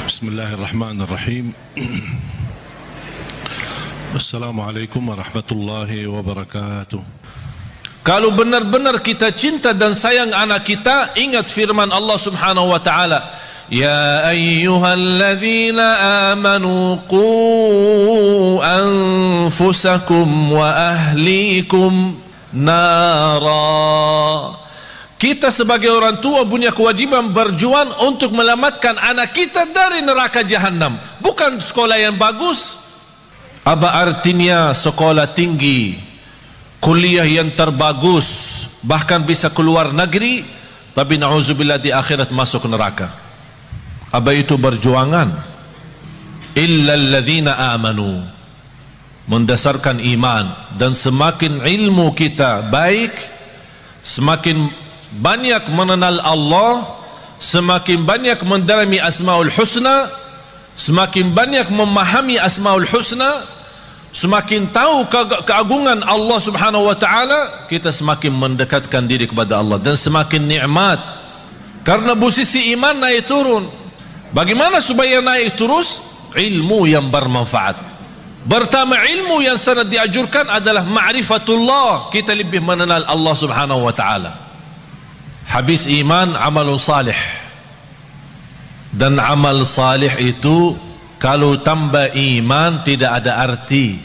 Bismillahirrahmanirrahim. Assalamualaikum warahmatullahi wabarakatuh. Kalau benar-benar kita cinta dan sayang anak kita, ingat firman Allah Subhanahu wa taala, ya ayyuhalladzina amanu qu anfusakum wa ahlikum nara. Kita sebagai orang tua punya kewajiban berjuang untuk melamatkan anak kita dari neraka jahanam. Bukan sekolah yang bagus. Apa artinya sekolah tinggi, kuliah yang terbagus, bahkan bisa keluar negeri, tapi na'udzubillah di akhirat masuk neraka? Apa itu berjuangan? Illa alladzina amanu, mendasarkan iman. Dan semakin ilmu kita baik, semakin banyak mengenal Allah, semakin banyak mendalami Asmaul Husna, semakin banyak memahami Asmaul Husna, semakin tahu keagungan Allah Subhanahu wa taala, kita semakin mendekatkan diri kepada Allah dan semakin nikmat. Karena posisi iman naik turun. Bagaimana supaya naik terus? Ilmu yang bermanfaat. Pertama, ilmu yang sangat dianjurkan adalah ma'rifatullah. Kita lebih mengenal Allah Subhanahu wa taala. Habis iman, amalun salih. Dan amal salih itu kalau tambah iman tidak ada arti.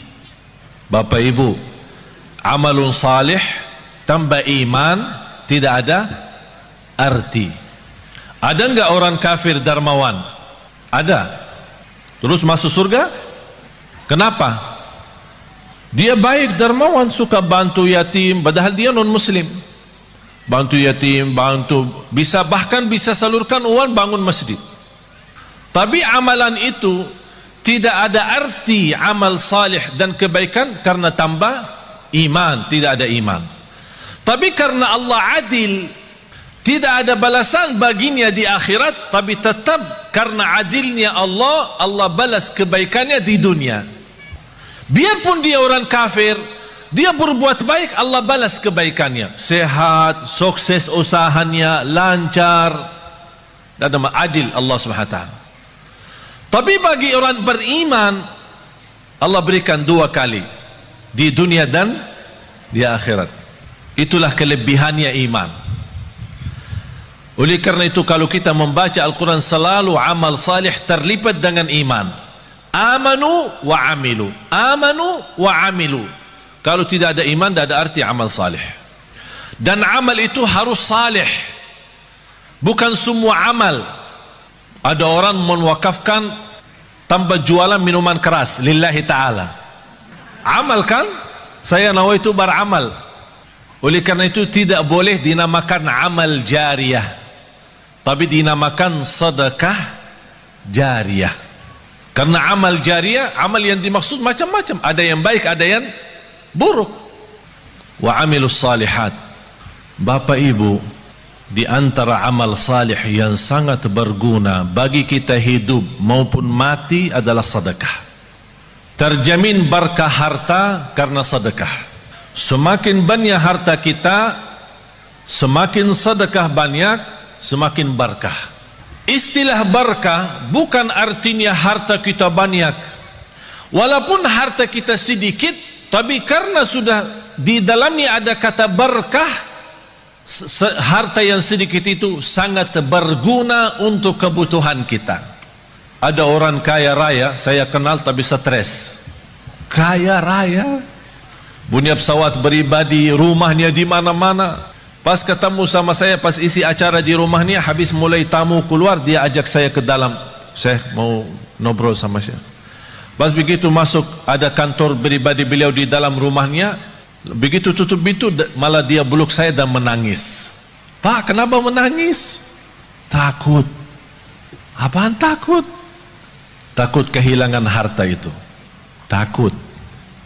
Bapak Ibu, amalun salih tambah iman tidak ada arti. Ada enggak orang kafir dermawan? Ada. Terus masuk surga? Kenapa? Dia baik, dermawan, suka bantu yatim, padahal dia non muslim. Bantu yatim, bahkan bisa salurkan uang bangun masjid. Tapi amalan itu tidak ada arti amal salih dan kebaikan karena tambah iman, tidak ada iman. Tapi karena Allah adil, tidak ada balasan baginya di akhirat, tapi tetap karena adilnya Allah, Allah balas kebaikannya di dunia. Biarpun dia orang kafir, dia berbuat baik, Allah balas kebaikannya. Sehat, sukses usahanya, lancar. Dan adil Allah SWT. Tapi bagi orang beriman, Allah berikan 2 kali, di dunia dan di akhirat. Itulah kelebihannya iman. Oleh karena itu, kalau kita membaca Al-Quran, selalu amal salih terlibat dengan iman. Amanu wa amilu, amanu wa amilu. Kalau tidak ada iman, tidak ada arti amal salih. Dan amal itu harus salih. Bukan semua amal. Ada orang mewakafkan tanpa jualan minuman keras lillahi ta'ala. Amal kan? Saya nawaitu beramal. Oleh karena itu tidak boleh dinamakan amal jariyah, tapi dinamakan sedekah jariyah. Karena amal jariyah, amal yang dimaksud macam-macam. Ada yang baik, ada yang buruk. Wa amilus salihat. Bapak Ibu, di antara amal salih yang sangat berguna bagi kita hidup maupun mati adalah sedekah. Terjamin berkah harta karena sedekah. Semakin banyak harta kita, semakin sedekah banyak, semakin berkah. Istilah berkah bukan artinya harta kita banyak. Walaupun harta kita sedikit, tapi karena sudah di dalamnya ada kata berkah, harta yang sedikit itu sangat berguna untuk kebutuhan kita. Ada orang kaya raya, saya kenal tapi stres. Kaya raya, punya pesawat pribadi, rumahnya di mana-mana. Pas ketemu sama saya, pas isi acara di rumahnya, habis mulai tamu keluar, dia ajak saya ke dalam. Saya mau ngobrol sama saya. Pas begitu masuk, ada kantor pribadi beliau di dalam rumahnya. Begitu tutup pintu, malah dia peluk saya dan menangis. Pak, kenapa menangis? Takut. Apaan takut? Takut kehilangan harta itu. Takut.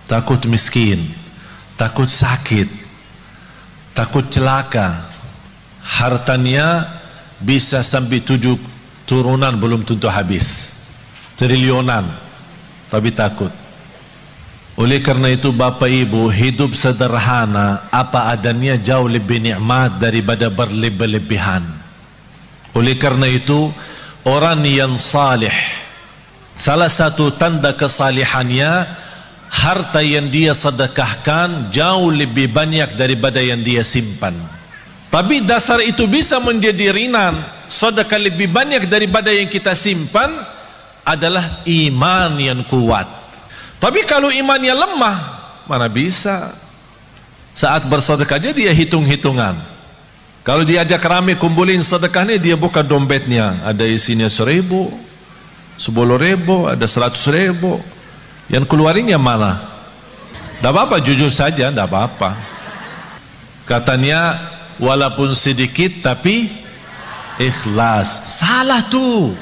Takut miskin. Takut sakit. Takut celaka. Hartanya bisa sampai 7 turunan belum tentu habis. Triliunan. Tapi takut. Oleh karena itu Bapak Ibu, hidup sederhana apa adanya jauh lebih nikmat daripada berlebih-lebihan. Oleh karena itu orang yang salih, salah satu tanda kesalihannya, harta yang dia sedekahkan jauh lebih banyak daripada yang dia simpan. Tapi dasar itu bisa menjadi ringan. Sedekah lebih banyak daripada yang kita simpan adalah iman yang kuat. Tapi kalau imannya lemah, mana bisa. Saat bersedekah dia hitung-hitungan. Kalau diajak ramai kumpulin sedekahnya, dia buka dompetnya, ada isinya 1.000, 10.000, ada 100.000. Yang keluarin yang mana? Tidak apa-apa, jujur saja, tidak apa-apa. Katanya walaupun sedikit tapi ikhlas. Salah tuh.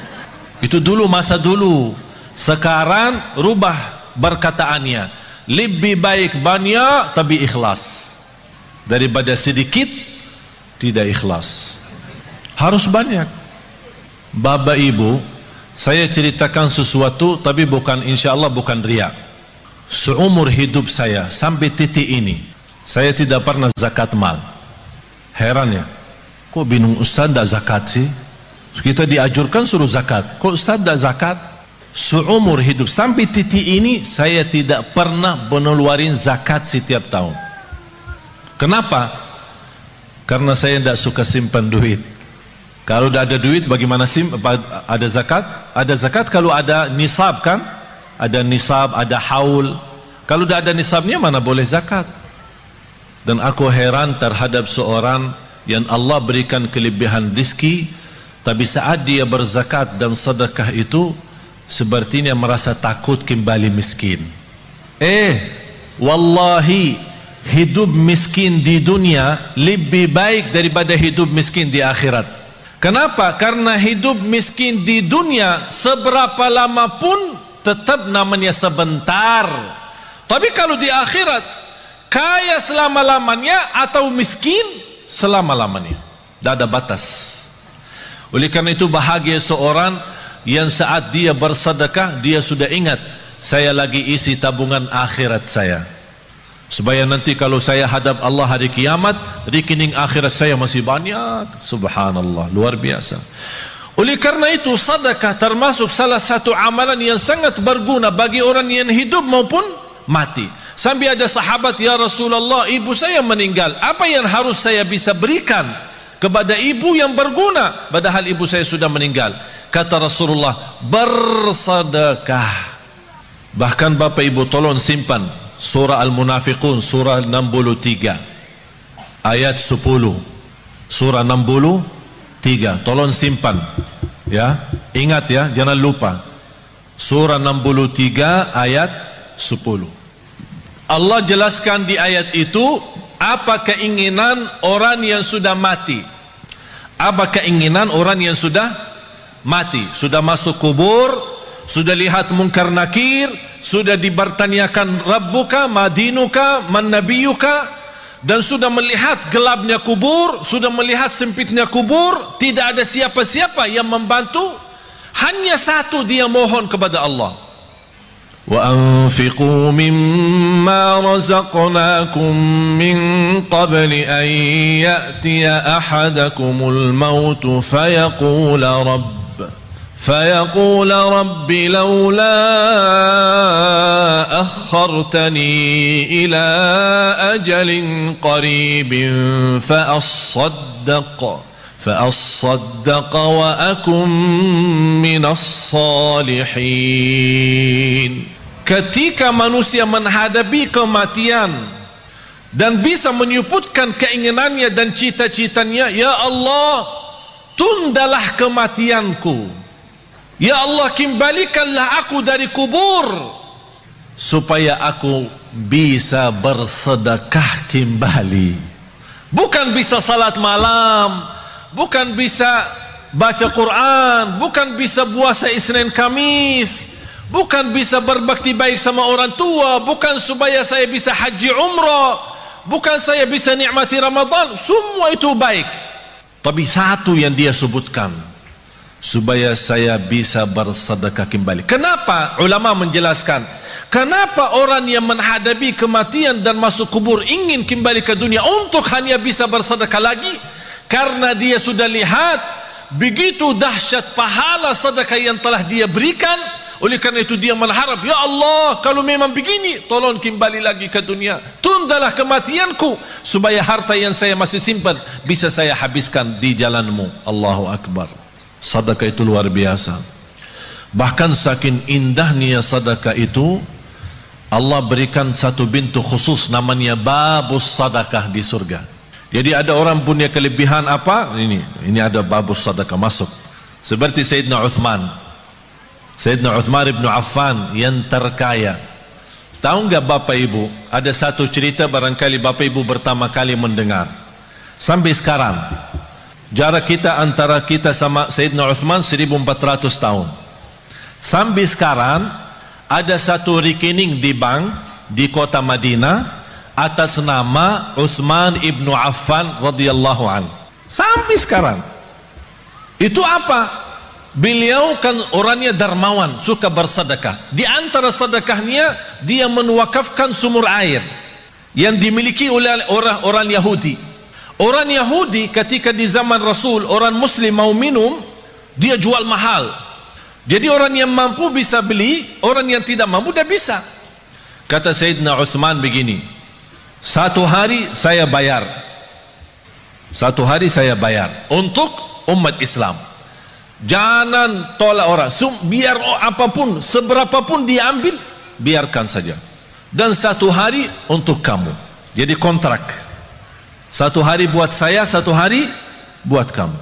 Itu dulu, masa dulu. Sekarang rubah perkataannya. Lebih baik banyak tapi ikhlas daripada sedikit tidak ikhlas. Harus banyak. Bapak Ibu, saya ceritakan sesuatu, tapi bukan, insya Allah bukan riak. Seumur hidup saya sampai titik ini, saya tidak pernah zakat mal. Heran ya, kok bingung Ustaz tidak zakat sih? Kita diajurkan suruh zakat, kok Ustaz tidak zakat? Seumur hidup sampai titik ini saya tidak pernah mengeluarin zakat setiap tahun. Kenapa? Karena saya tidak suka simpan duit. Kalau tidak ada duit, bagaimana ada zakat? Ada zakat kalau ada nisab kan? Ada nisab, ada haul. Kalau tidak ada nisabnya, mana boleh zakat? Dan aku heran terhadap seorang yang Allah berikan kelebihan rezeki, tapi saat dia berzakat dan sedekah itu, sepertinya merasa takut kembali miskin. Wallahi, hidup miskin di dunia lebih baik daripada hidup miskin di akhirat. Kenapa? Karena hidup miskin di dunia seberapa lama pun tetap namanya sebentar. Tapi kalau di akhirat, kaya selama-lamanya atau miskin selama-lamanya. Tidak ada batas. Oleh karena itu bahagia seorang yang saat dia bersedekah, dia sudah ingat, saya lagi isi tabungan akhirat saya, supaya nanti kalau saya hadap Allah hari kiamat, rekening akhirat saya masih banyak. Subhanallah, luar biasa. Oleh karena itu sedekah termasuk salah satu amalan yang sangat berguna bagi orang yang hidup maupun mati. Sampai ada sahabat, ya Rasulullah, ibu saya meninggal, apa yang harus saya bisa berikan kepada ibu yang berguna, padahal ibu saya sudah meninggal? Kata Rasulullah, bersedekah. Bahkan Bapak Ibu tolong simpan surah Al-Munafiqun, surah 63 ayat 10. Surah 63, tolong simpan ya, ingat ya, jangan lupa. Surah 63 ayat 10. Allah jelaskan di ayat itu apa keinginan orang yang sudah mati. Apa keinginan orang yang sudah mati, sudah masuk kubur, sudah lihat munkar nakir, sudah dibertanyakan Rabbuka, madinuka, man nabiyuka, dan sudah melihat gelapnya kubur, sudah melihat sempitnya kubur, tidak ada siapa-siapa yang membantu, hanya satu dia mohon kepada Allah. وَأَنْفِقُوا مِمَّا رَزَقْنَاكُمْ مِنْ قَبْلِ أَنْ يَأْتِيَ أَحَدَكُمُ الْمَوْتُ فيقول رب لولا أخرتني إلى أجل قريب فأصدق وأكن من الصالحين. Ketika manusia menghadapi kematian dan bisa menyebutkan keinginannya dan cita-citanya, ya Allah, tundalah kematianku, ya Allah, kembalikanlah aku dari kubur supaya aku bisa bersedekah kembali. Bukan bisa salat malam, bukan bisa baca Quran, bukan bisa puasa Isnin Kamis, bukan bisa berbakti baik sama orang tua, bukan supaya saya bisa haji umrah, bukan saya bisa nikmati Ramadan. Semua itu baik, tapi satu yang dia sebutkan, supaya saya bisa bersedekah kembali. Kenapa? Ulama menjelaskan, kenapa orang yang menghadapi kematian dan masuk kubur ingin kembali ke dunia untuk hanya bisa bersedekah lagi? Karena dia sudah lihat begitu dahsyat pahala sedekah yang telah dia berikan. Oleh karena itu dia mengharap, ya Allah, kalau memang begini, tolong kembali lagi ke dunia, tundalah kematianku supaya harta yang saya masih simpan bisa saya habiskan di jalanmu. Allahu Akbar. Sedekah itu luar biasa. Bahkan saking indahnya sedekah itu, Allah berikan satu pintu khusus namanya babus sedekah di surga. Jadi ada orang punya kelebihan apa? Ini ada babus sedekah masuk. Seperti Sayyidina Uthman ibn Affan yang terkaya. Tahu enggak Bapak Ibu, ada satu cerita barangkali Bapak Ibu pertama kali mendengar. Sampai sekarang jarak kita antara kita sama Sayyidina Uthman 1400 tahun. Sampai sekarang ada satu rekening di bank di kota Madinah atas nama Uthman ibn Affan radhiyallahu anhu. Sampai sekarang. Itu apa? Beliau kan orangnya dermawan, suka bersedekah. Di antara sedekahnya, dia menwakafkan sumur air yang dimiliki oleh orang Yahudi. Orang Yahudi ketika di zaman Rasul, orang Muslim mau minum, dia jual mahal. Jadi orang yang mampu bisa beli, orang yang tidak mampu tidak bisa. Kata Sayyidina Uthman begini, satu hari saya bayar untuk umat Islam. Jangan tolak orang, biar apapun, seberapapun dia ambil, biarkan saja. Dan satu hari untuk kamu. Jadi kontrak. Satu hari buat saya, satu hari buat kamu.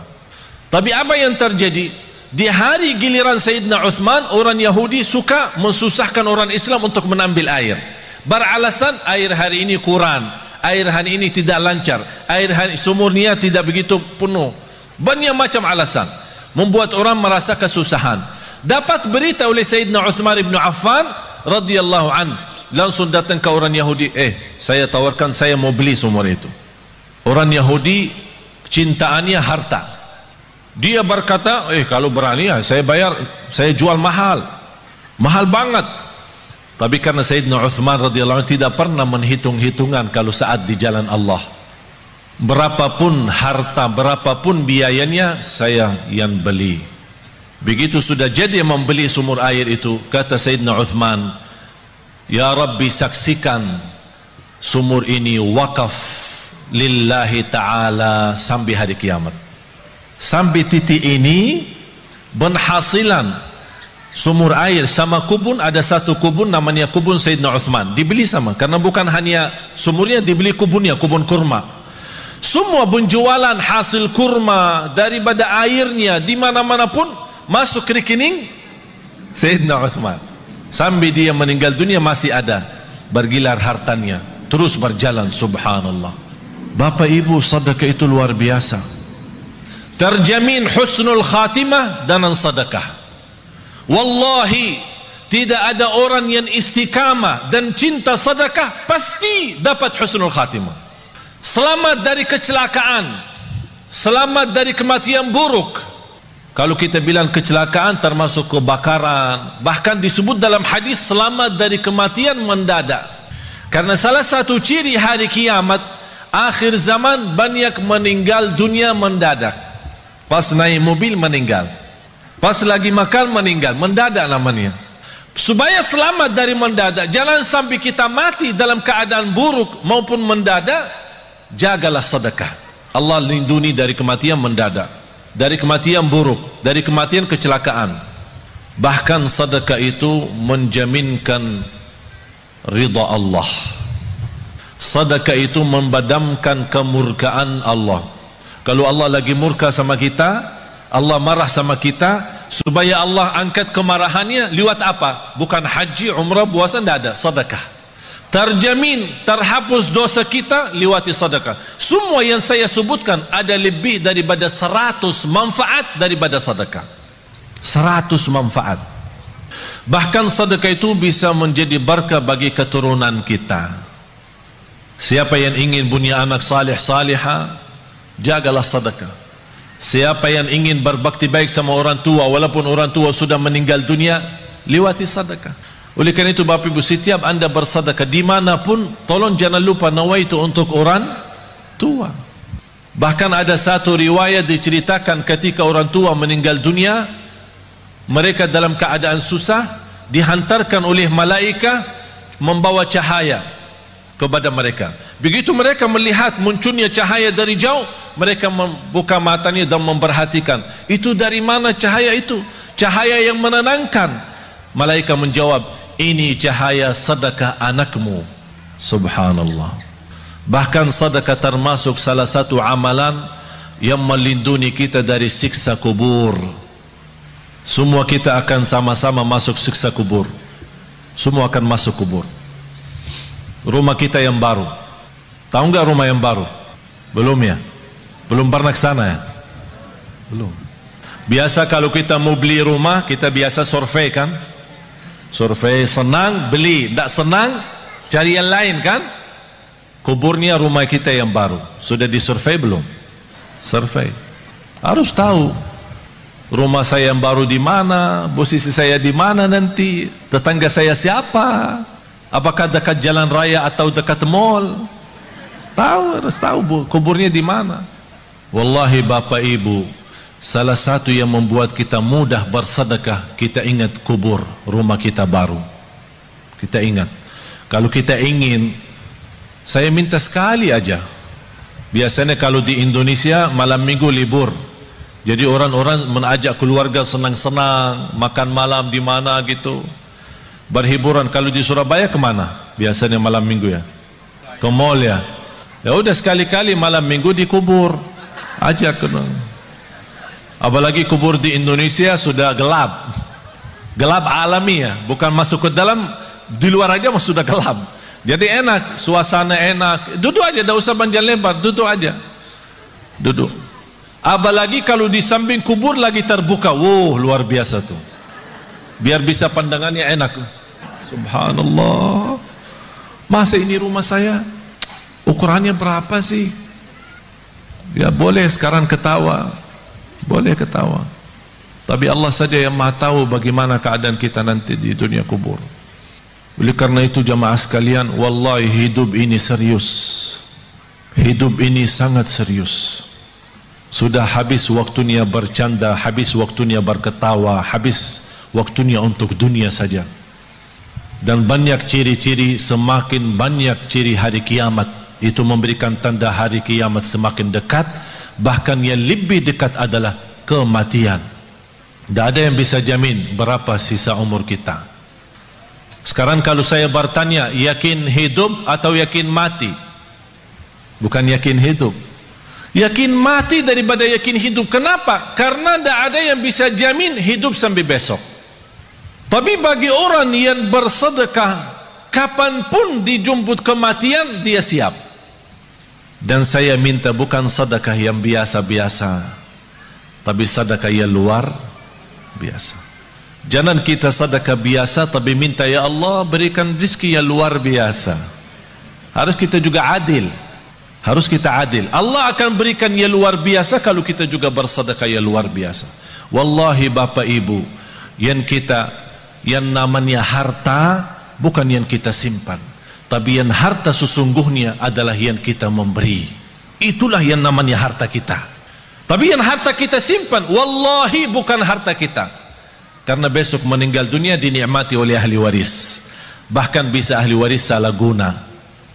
Tapi apa yang terjadi? Di hari giliran Sayyidina Uthman, orang Yahudi suka mensusahkan orang Islam untuk menambil air. Beralasan air hari ini kurang, air hari ini tidak lancar, air hari sumurnya tidak begitu penuh. Banyak macam alasan membuat orang merasa kesusahan. Dapat berita oleh Sayyidina Uthman ibn Affan radhiyallahu an, langsung datang ke orang Yahudi, saya tawarkan, saya mau beli sumur itu. Orang Yahudi cintaannya harta. Dia berkata, kalau berani saya bayar, saya jual mahal banget. Tapi karena Sayyidina Uthman radhiyallahu an tidak pernah menghitung-hitungan kalau saat di jalan Allah, berapapun harta, berapapun biayanya, saya yang beli. Begitu sudah jadi membeli sumur air itu, kata Sayyidina Uthman, ya Rabbi, saksikan sumur ini wakaf lillahi ta'ala sampai hari kiamat. Sampai titik ini penghasilan sumur air sama kubun, ada satu kubun namanya kubun Sayyidina Uthman, dibeli sama, karena bukan hanya sumurnya, dibeli kubunnya, kubun kurma. Semua penjualan hasil kurma daripada airnya di mana-mana pun masuk ke rekening Sayyidina Uthman. Sampai dia meninggal dunia masih ada bergilar hartanya, terus berjalan. Subhanallah. Bapak Ibu, sedekah itu luar biasa. Terjamin husnul khatimah dengan sedekah. Wallahi tidak ada orang yang istiqamah dan cinta sedekah pasti dapat husnul khatimah. Selamat dari kecelakaan, selamat dari kematian buruk. Kalau kita bilang kecelakaan termasuk kebakaran, bahkan disebut dalam hadis selamat dari kematian mendadak. Karena salah satu ciri hari kiamat, akhir zaman, banyak meninggal dunia mendadak. Pas naik mobil meninggal, pas lagi makan meninggal, mendadak namanya. Supaya selamat dari mendadak, jangan sampai kita mati dalam keadaan buruk maupun mendadak. Jagalah sedekah. Allah lindungi dari kematian mendadak, dari kematian buruk, dari kematian kecelakaan. Bahkan sedekah itu menjaminkan ridha Allah. Sedekah itu membadamkan kemurkaan Allah. Kalau Allah lagi murka sama kita, Allah marah sama kita, supaya Allah angkat kemarahannya lewat apa? Bukan haji, umrah, puasa, tidak ada, sedekah. Terjamin terhapus dosa kita lewati sedekah. Semua yang saya sebutkan ada lebih daripada 100 manfaat daripada sedekah. 100 manfaat. Bahkan sedekah itu bisa menjadi berkah bagi keturunan kita. Siapa yang ingin punya anak salih salihah, jagalah sedekah. Siapa yang ingin berbakti baik sama orang tua walaupun orang tua sudah meninggal dunia, lewati sedekah. Oleh karena itu Bapak Ibu, setiap anda bersedekah dimanapun, tolong jangan lupa nawaitu untuk orang tua. Bahkan ada satu riwayat diceritakan ketika orang tua meninggal dunia, mereka dalam keadaan susah, dihantarkan oleh malaikat membawa cahaya kepada mereka. Begitu mereka melihat munculnya cahaya dari jauh, mereka membuka matanya dan memperhatikan, itu dari mana cahaya itu? Cahaya yang menenangkan. Malaikat menjawab, ini cahaya sedekah anakmu. Subhanallah. Bahkan sedekah termasuk salah satu amalan yang melindungi kita dari siksa kubur. Semua kita akan sama-sama masuk siksa kubur. Semua akan masuk kubur. Rumah kita yang baru, tahu nggak rumah yang baru? Belum ya? Belum pernah ke sana ya? Belum. Biasa kalau kita mau beli rumah, kita biasa survei kan? Survei, senang beli, tidak senang cari yang lain kan? Kuburnya rumah kita yang baru, sudah disurvei belum? Survei. Harus tahu rumah saya yang baru di mana, posisi saya di mana nanti, tetangga saya siapa, apakah dekat jalan raya atau dekat mall. Tahu, harus tahu kuburnya di mana. Wallahi Bapak Ibu, salah satu yang membuat kita mudah bersedekah, kita ingat kubur rumah kita baru. Kita ingat. Kalau kita ingin, saya minta sekali aja. Biasanya kalau di Indonesia malam minggu libur, jadi orang-orang mengajak keluarga senang-senang, makan malam di mana gitu, berhiburan. Kalau di Surabaya kemana? Biasanya malam minggu ya, ke mall ya. Ya udah sekali-kali malam minggu di kubur, ajak. Apalagi kubur di Indonesia sudah gelap, gelap alami ya, bukan masuk ke dalam, di luar aja sudah gelap. Jadi enak, suasana enak. Duduk aja, tidak usah panjang lebar, duduk aja. Duduk. Apalagi kalau di samping kubur lagi terbuka, wow, luar biasa tuh. Biar bisa pandangannya enak. Subhanallah. Masa ini rumah saya ukurannya berapa sih? Ya boleh sekarang ketawa, boleh ketawa. Tapi Allah saja yang maha tahu bagaimana keadaan kita nanti di dunia kubur. Oleh karena itu jamaah sekalian, wallahi hidup ini serius. Hidup ini sangat serius. Sudah habis waktunya bercanda, habis waktunya berketawa, habis waktunya untuk dunia saja. Dan banyak ciri-ciri, semakin banyak ciri hari kiamat, itu memberikan tanda hari kiamat semakin dekat. Bahkan yang lebih dekat adalah kematian. Tidak ada yang bisa jamin berapa sisa umur kita. Sekarang kalau saya bertanya, yakin hidup atau yakin mati? Bukan yakin hidup, yakin mati daripada yakin hidup. Kenapa? Karena tidak ada yang bisa jamin hidup sampai besok. Tapi bagi orang yang bersedekah, kapanpun dijemput kematian, dia siap. Dan saya minta bukan sedekah yang biasa-biasa, tapi sedekah yang luar biasa. Jangan kita sedekah biasa tapi minta, ya Allah berikan rezeki yang luar biasa. Harus kita juga adil. Harus kita adil. Allah akan berikan yang luar biasa kalau kita juga bersedekah yang luar biasa. Wallahi Bapak Ibu, yang namanya harta bukan yang kita simpan, tapi yang harta sesungguhnya adalah yang kita memberi. Itulah yang namanya harta kita. Tapi yang harta kita simpan, wallahi bukan harta kita. Karena besok meninggal dunia dinikmati oleh ahli waris. Bahkan bisa ahli waris salah guna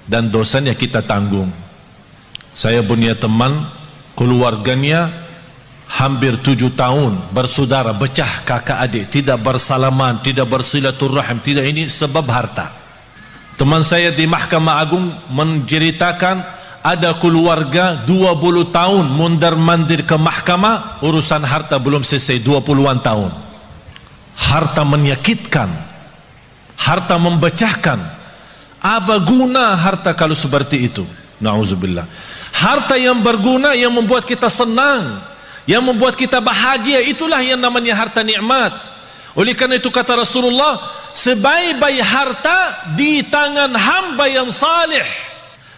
dan dosanya kita tanggung. Saya punya teman, keluarganya hampir 7 tahun bersaudara, pecah kakak adik, tidak bersalaman, tidak bersilaturahim, tidak, ini sebab harta. Teman saya di Mahkamah Agung menceritakan ada keluarga 20 tahun mundar-mandir ke mahkamah, urusan harta belum selesai, 20-an tahun. Harta menyakitkan, harta memecahkan. Apa guna harta kalau seperti itu? Na'udzubillah. Harta yang berguna, yang membuat kita senang, yang membuat kita bahagia, itulah yang namanya harta nikmat. Oleh karena itu kata Rasulullah, sebaik-baik harta di tangan hamba yang salih.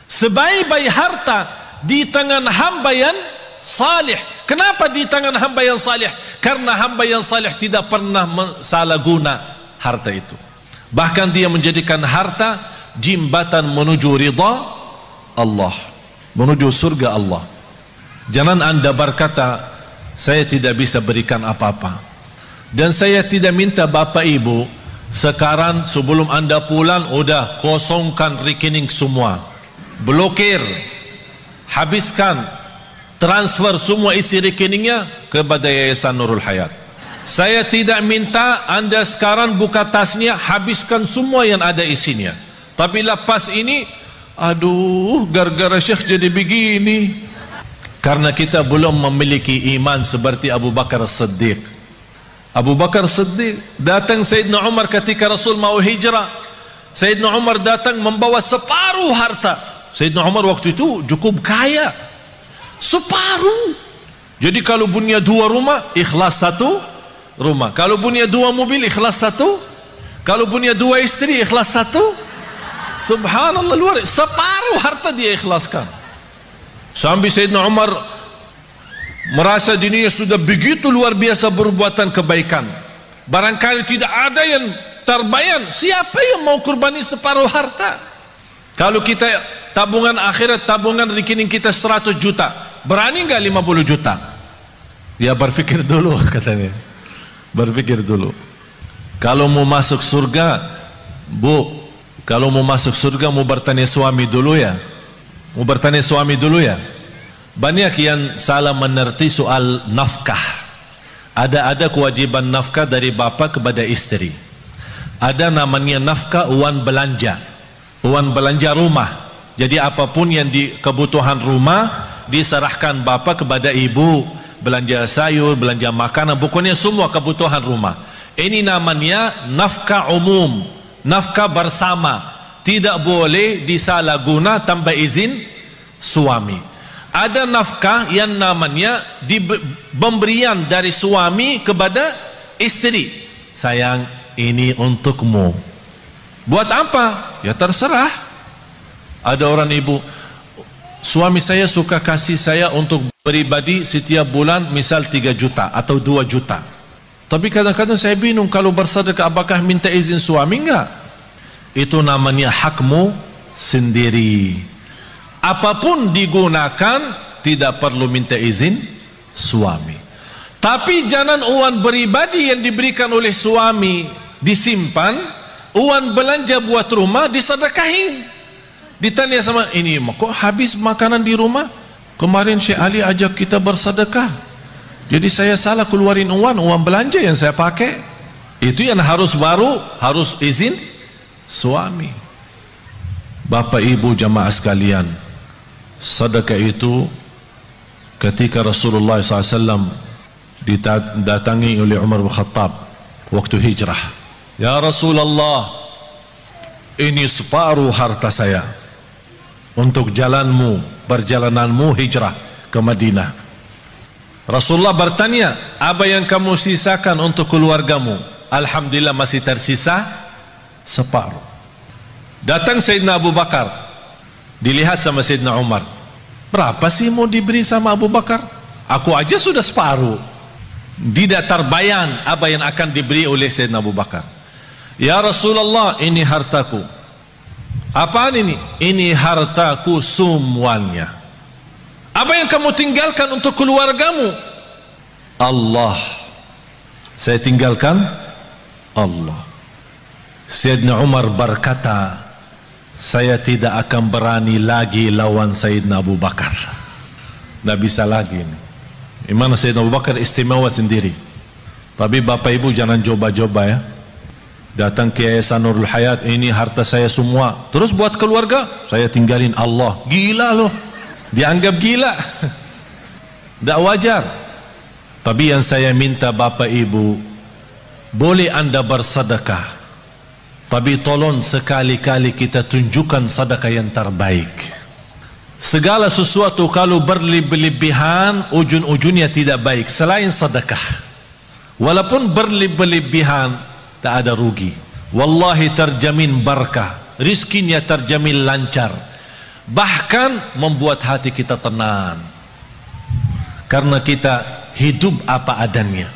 Sebaik-baik harta di tangan hamba yang salih. Kenapa di tangan hamba yang salih? Karena hamba yang salih tidak pernah salah guna harta itu. Bahkan dia menjadikan harta jembatan menuju ridha Allah, menuju surga Allah. Jangan anda berkata, saya tidak bisa berikan apa-apa. Dan saya tidak minta bapak ibu sekarang sebelum anda pulang udah kosongkan rekening semua, blokir, habiskan, transfer semua isi rekeningnya kepada Yayasan Nurul Hayat. Saya tidak minta anda sekarang buka tasnya, habiskan semua yang ada isinya. Tapi lepas ini, aduh, gara-gara Syekh jadi begini. Karena kita belum memiliki iman seperti Abu Bakar Siddiq. Abu Bakar Siddiq datang Sayyidina Umar ketika Rasul mau hijrah. Sayyidina Umar datang membawa separuh harta. Sayyidina Umar waktu itu cukup kaya, separuh. Jadi kalau punya 2 rumah, ikhlas 1 rumah. Kalau punya 2 mobil, ikhlas 1. Kalau punya 2 istri, ikhlas 1. Subhanallah, luar biasa. Separuh harta dia ikhlaskan. Sampai Sayyidina Umar merasa dirinya sudah begitu luar biasa berbuatan kebaikan. Barangkali tidak ada yang terbayang, siapa yang mau kurbani separuh harta? Kalau kita tabungan akhirat, tabungan rekening kita 100 juta, berani nggak 50 juta? Ya berpikir dulu katanya. Berpikir dulu. Kalau mau masuk surga, Bu, kalau mau masuk surga mau bertanya suami dulu ya. Mau bertanya suami dulu ya. Banyak yang salah mengerti soal nafkah. Ada kewajiban nafkah dari bapa kepada istri. Ada namanya nafkah uang belanja. Uang belanja rumah. Jadi apapun yang di kebutuhan rumah diserahkan bapa kepada ibu. Belanja sayur, belanja makanan, pokoknya semua kebutuhan rumah. Ini namanya nafkah umum, nafkah bersama. Tidak boleh disalahguna tanpa izin suami. Ada nafkah yang namanya pemberian dari suami kepada istri. Sayang, ini untukmu. Buat apa? Ya terserah. Ada orang ibu, suami saya suka kasih saya untuk pribadi setiap bulan misal 3 juta atau 2 juta. Tapi kadang-kadang saya bingung, kalau bersedekah apakah minta izin suami? Enggak. Itu namanya hakmu sendiri. Apapun digunakan tidak perlu minta izin suami. Tapi jangan uang pribadi yang diberikan oleh suami disimpan, uang belanja buat rumah disedekahin. Ditanya sama ini, kok habis makanan di rumah? Kemarin Syekh Ali ajak kita bersedekah, jadi saya salah keluarin uang belanja yang saya pakai. Itu yang harus izin suami. Bapak ibu jamaah sekalian, sedekah itu ketika Rasulullah SAW didatangi oleh Umar bin Khattab waktu hijrah. Ya Rasulullah, ini separuh harta saya untuk perjalananmu hijrah ke Madinah. Rasulullah bertanya, apa yang kamu sisakan untuk keluargamu? Alhamdulillah masih tersisa separuh. Datang Sayyidina Abu Bakar, dilihat sama Sayyidina Umar, berapa sih mau diberi sama Abu Bakar? Aku aja sudah separuh. Tidak terbayang apa yang akan diberi oleh Sayyidina Abu Bakar. Ya Rasulullah, ini hartaku. Apaan ini? Ini hartaku semuanya. Apa yang kamu tinggalkan untuk keluargamu? Allah. Saya tinggalkan Allah. Sayyidina Umar berkata, saya tidak akan berani lagi lawan Sayyidina Abu Bakar. Tidak bisa lagi. Gimana Sayyidina Abu Bakar istimewa sendiri. Tapi bapak ibu jangan coba-coba ya. Datang ke Yayasan Nurul Hayat, ini harta saya semua, terus buat keluarga saya tinggalin Allah. Gila loh, dianggap gila. Tidak wajar. Tapi yang saya minta bapak ibu, boleh anda bersedekah, tapi tolong sekali-kali kita tunjukkan sedekah yang terbaik. Segala sesuatu kalau berlebihan ujung-ujungnya tidak baik selain sedekah. Walaupun berlebihan tak ada rugi. Wallahi terjamin barakah, rizkinya terjamin lancar, bahkan membuat hati kita tenang karena kita hidup apa adanya.